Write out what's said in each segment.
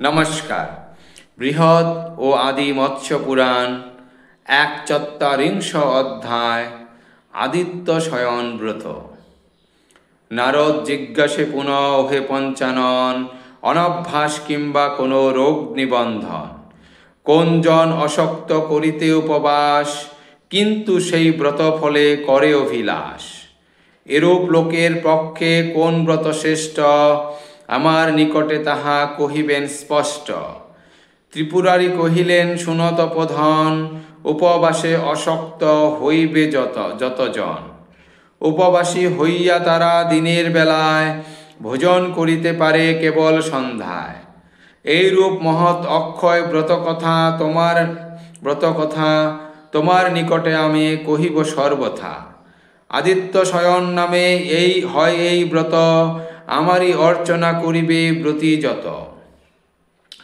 নমস্কার। বৃহৎ ও আদি মৎস্য পুরাণ ১৪ অধ্যায় আদিত্য শয়ন ব্রত। নারদ জিজ্ঞাসে পুনঃ ওহে পঞ্চানন, অনভ্যাস কিংবা কোনো রোগ নিবন্ধন, কোন জন অশক্ত করিতে উপবাস, কিন্তু সেই ব্রত ফলে করে অভিলাষ। এরূপ লোকের পক্ষে কোন ব্রত শ্রেষ্ঠ, আমার নিকটে তাহা কহিবেন স্পষ্ট। ত্রিপুরারি কহিলেন শুন তপোধন, উপবাসে অশক্ত হইবে যতজন। উপবাসী হইয়া তারা দিনের বেলায়, ভোজন করিতে পারে কেবল সন্ধ্যায়। এইরূপ মহৎ অক্ষয় ব্রতকথা তোমার নিকটে আমি কহিব সর্বথা। আদিত্য শয়ন নামে এই ব্রত, আমারই অর্চনা করিবে ব্রতী যত।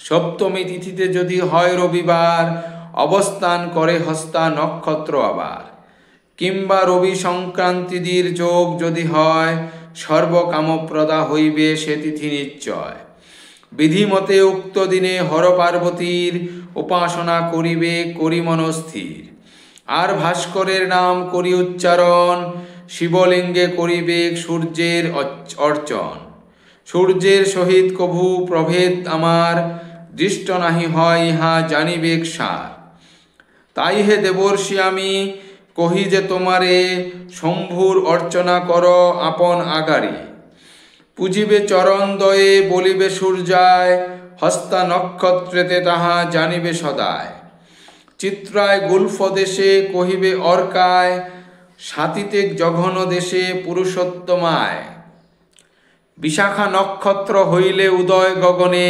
সপ্তমী তিথিতে যদি হয় রবিবার, অবস্থান করে হস্তা নক্ষত্র আবার। কিংবা রবি সংক্রান্তিদির যোগ যদি হয়, সর্বকামপ্রদা হইবে সে তিথি নিশ্চয়। বিধিমতে উক্ত দিনে হর পার্বতীর, উপাসনা করিবে করি মনস্থির। আর ভাস্করের নাম করি উচ্চারণ, শিবলিঙ্গে করিবে সূর্যের অর্চন। সূর্যের সহিত কভু প্রভেদ আমার, দৃষ্ট নাহি হয় ইহা জানিবেক সার। তাই হে দেবর্ষি আমি কহি যে তোমারে, শম্ভুর অর্চনা কর আপন আগারে। পূজিবে চরণদ্বয়ে বলিবে সূর্যায়, হস্তা নক্ষত্রেতে তাহা জানিবে সদায়। চিত্রায় গুল্ফ দেশে কহিবে অর্কায়, সাতিতে জঘন দেশে পুরুষোত্তমায়। বিশাখা নক্ষত্র হইলে উদয় গগনে,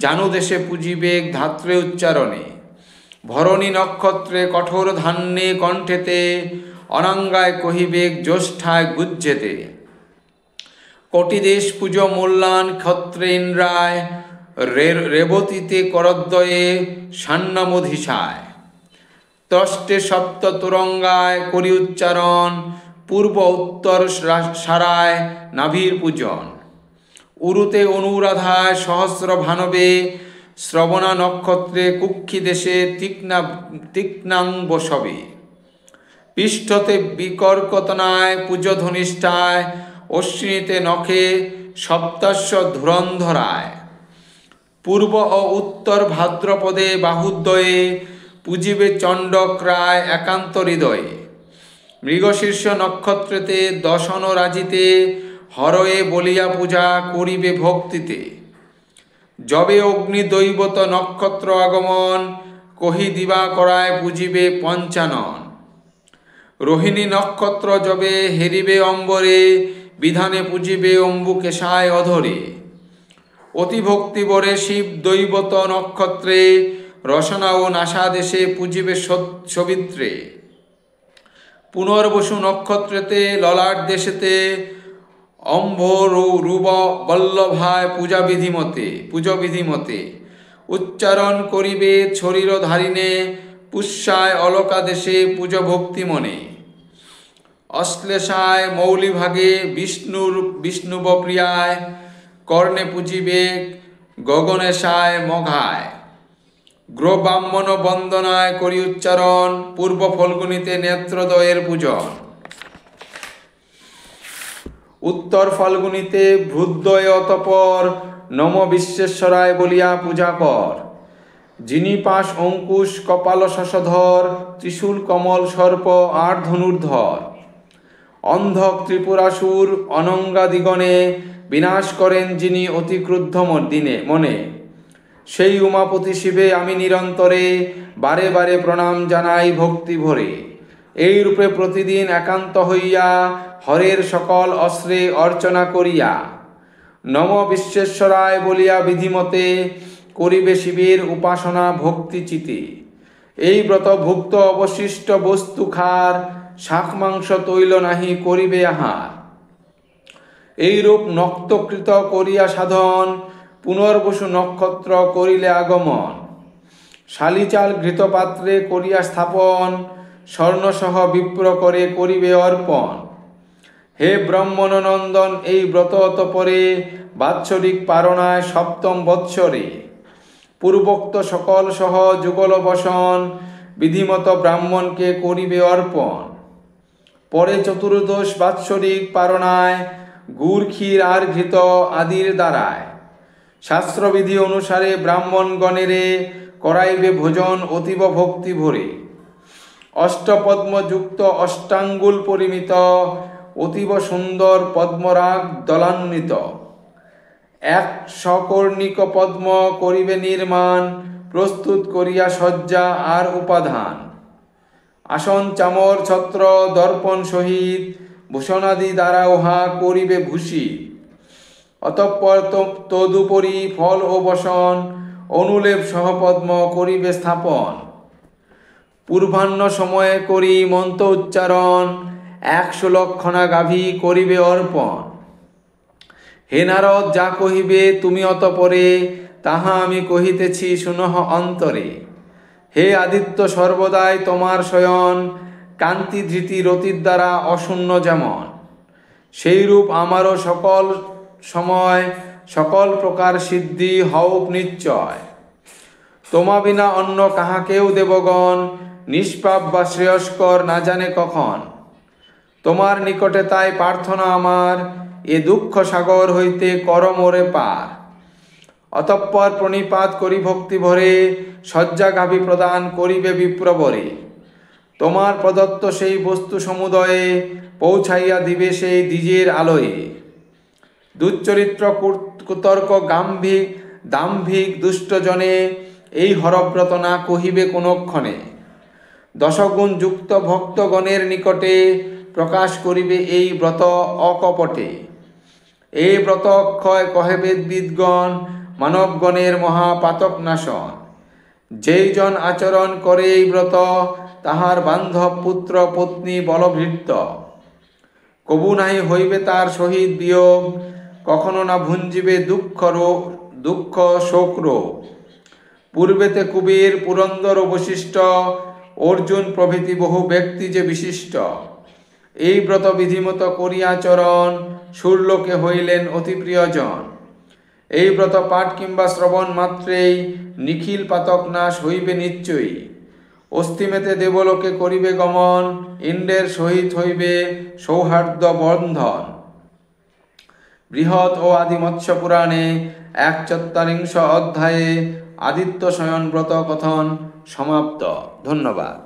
জানু দেশে পূজিবেক ধাত্রে উচ্চারণে। ভরণী নক্ষত্রে কঠোর ধান্যে কণ্ঠেতে, অনাঙ্গায় কহিবেক জ্যৈষ্ঠায় গুজ্জেতে। কটিদেশ পুজো মূল্যান ক্ষত্রে ইন্দ্রায়, রেবতীতে করদ্বয়ে সান্নামধিসায়। ত্রষ্টে সপ্ত তুরঙ্গায় করি উচ্চারণ, পূর্ব উত্তর সারায় নাভির পূজন। উরুতে অনুরাধায় সহস্র ভানবে, শ্রবণা নক্ষত্রে কুক্ষি দেশে তীক্ষ্ণাঙ্গ সবে। পৃষ্ঠতে বিকর্কতনায় পূজো ধনিষ্ঠায়, অশ্বিনীতে নখে সপ্তাশ্ব ধুরন্ধরায়। পূর্ব ও উত্তর ভাদ্রপদে বাহুদ্বয়ে, পূজিবে চণ্ডক্রায় একান্ত হৃদয়ে। মৃগশীর্ষ নক্ষত্রেতে দশন রাজিতে, হরয়ে বলিয়া পূজা করিবে ভক্তিতে। যবে অগ্নি দৈবত নক্ষত্র আগমন, কহি দিবা করায় পূজিবে পঞ্চানন। রোহিণী নক্ষত্র যবে হেরিবে অম্বরে, বিধানে পূজিবে অম্বুকেশায় অধরে। অতিভক্তি বরে শিব দৈবত নক্ষত্রে, রসনা ও নাসা দেশে পূজিবে সবিত্রে। পুনর্বসু নক্ষত্রেতে ললাট দেশেতে, অম্ভরূপ বল্লভায় পূজা বিধিমতে। উচ্চারণ করিবে শরীর ধারিণে, পুষ্যায় অলকা দেশে পূজা ভক্তি মনে। অশ্লেষায় মৌলিভাগে বিষ্ণুবপ্রিয়ায়, কর্ণে পূজিবে গগনেশায় মঘায়। গ্রব্রাহ্মণ বন্দনায় করি উচ্চারণ, পূর্ব ফল্গুনীতে নেত্রদ্বয়ের পূজন। উত্তর ফাল্গুনীতে ভ্রূদ্বয়ে অতঃপর, নম বিশ্বেশ্বরায় বলিয়া পূজা কর। যিনি পাশ অঙ্কুশ কপাল শশধর, ত্রিশূল কমল সর্প আর ধনুর্ধর। অন্ধক ত্রিপুরাসুর অনঙ্গাদিগণে, বিনাশ করেন যিনি অতি ক্রুদ্ধ মনে। সেই উমাপতি শিবে আমি নিরন্তরে, বারে বারে প্রণাম জানাই ভক্তি ভরে। এই রূপে প্রতিদিন একান্ত হইয়া, হরের সকল অস্ত্রে অর্চনা করিয়া। নম বিশ্বেশ্বরায় বলিয়া বিধিমতে, করিবে শিবের উপাসনা ভক্তি চিতে। এই ব্রত ভুক্ত অবশিষ্ট বস্তু খার, শাক মাংস তৈল নাহি করিবে আহার। এইরূপ নক্তকৃত করিয়া সাধন, পুনর্বসু নক্ষত্র করিলে আগমন। শালিচাল ঘৃতপাত্রে করিয়া স্থাপন, স্বর্ণসহ বিপ্র করে করিবে অর্পণ। হে ব্রহ্মনন্দন এই ব্রত অতঃপরে, বাৎসরিক পারণায় সপ্তম বৎসরে। পূর্বোক্ত সকল সহ যুগল বসন বিধিমত ব্রাহ্মণকে করিবে অর্পণ। পরে চতুর্দশ বাৎসরিক পারণায় গুড় ক্ষীর আর ঘৃত আদির দ্বারায় শাস্ত্রবিধি অনুসারে ব্রাহ্মণগণেরে করাইবে ভোজন অতীব ভক্তি ভরে। অষ্টপদ্মযুক্ত অষ্টাঙ্গুল পরিমিত অতীব সুন্দর পদ্মরাগ দলান্বিত 100 কর্ণিক পদ্ম করিবে নির্মাণ, প্রস্তুত করিয়া সজ্জা আর উপাধান। আসন চামর ছত্র দর্পণ সহিত ভূষণাদি দ্বারা উহা করিবে ভূষিত। অতঃপর তদুপরি ফল ও বসন অনুলেপ সহপদ্ম করিবে স্থাপন। পূর্বাহ্ন সময়ে করি মন্ত্র উচ্চারণ, 100 লক্ষণা গাভী করিবে অর্পণ। হে নারদ, যা কহিবে তুমি অতঃপরে, তাহা আমি কহিতেছি শুনহ অন্তরে। হে আদিত্য, সর্বদাই তোমার শয়ন, কান্তি ধৃতি রতির দ্বারা অশূন্য যেমন, সেইরূপ আমারও সকল সময় সকল প্রকার সিদ্ধি হউক নিশ্চয়। তোমা বিনা অন্য কাহাকেও দেবগণ, নিষ্পাপ বা শ্রেয়স্কর না জানে কখন। তোমার নিকটে তাই প্রার্থনা আমার, এ দুঃখ সাগর হইতে কর মোরে পার। অতঃপর প্রণিপাত করি ভক্তি ভরে, শয্যা গাভী প্রদান করিবে বিপ্রবরে। তোমার প্রদত্ত সেই বস্তু সমুদয়ে, পৌঁছাইয়া দিবে সেই দ্বিজের আলোয়ে। দুশ্চরিত্র কুতর্ক দাম্ভিক দুষ্টজনে, এই হরব্রত না কহিবে কোনক্ষণে। দশগুণ যুক্ত ভক্তগণের নিকটে, প্রকাশ করিবে এই ব্রত অকপটে। এই ব্রত অক্ষয় কহে বেদবিদগণ, মানবগণের মহাপাতক নাশন। যেই জন আচরণ করে এই ব্রত, তাহার বান্ধব পুত্র পত্নী বলভৃত্য। কবু নাহি হইবে তার সহিত বিয়োগ, কখনো না ভুঞ্জিবে দুঃখ শোক রোগ। পূর্বেতে কুবের পুরন্দর বশিষ্ঠ, অর্জুন প্রভৃতি বহু ব্যক্তি যে বিশিষ্ট। এই ব্রত বিধিমত করিয়াচরণ, সুরলোকে হইলেন অতি প্রিয়জন। এই ব্রত পাঠ কিংবা শ্রবণ মাত্রেই, নিখিল পাতক নাশ হইবে নিশ্চয়ই। অস্থিমেতে দেবলোকে করিবে গমন, ইন্দ্রের সহিত হইবে সৌহার্দ্য বন্ধন। বৃহৎ ও আদি মৎস্য পুরাণে 144 অধ্যায়ে আদিত্য শয়ন ব্রত কথন সমাপ্ত। ধন্যবাদ।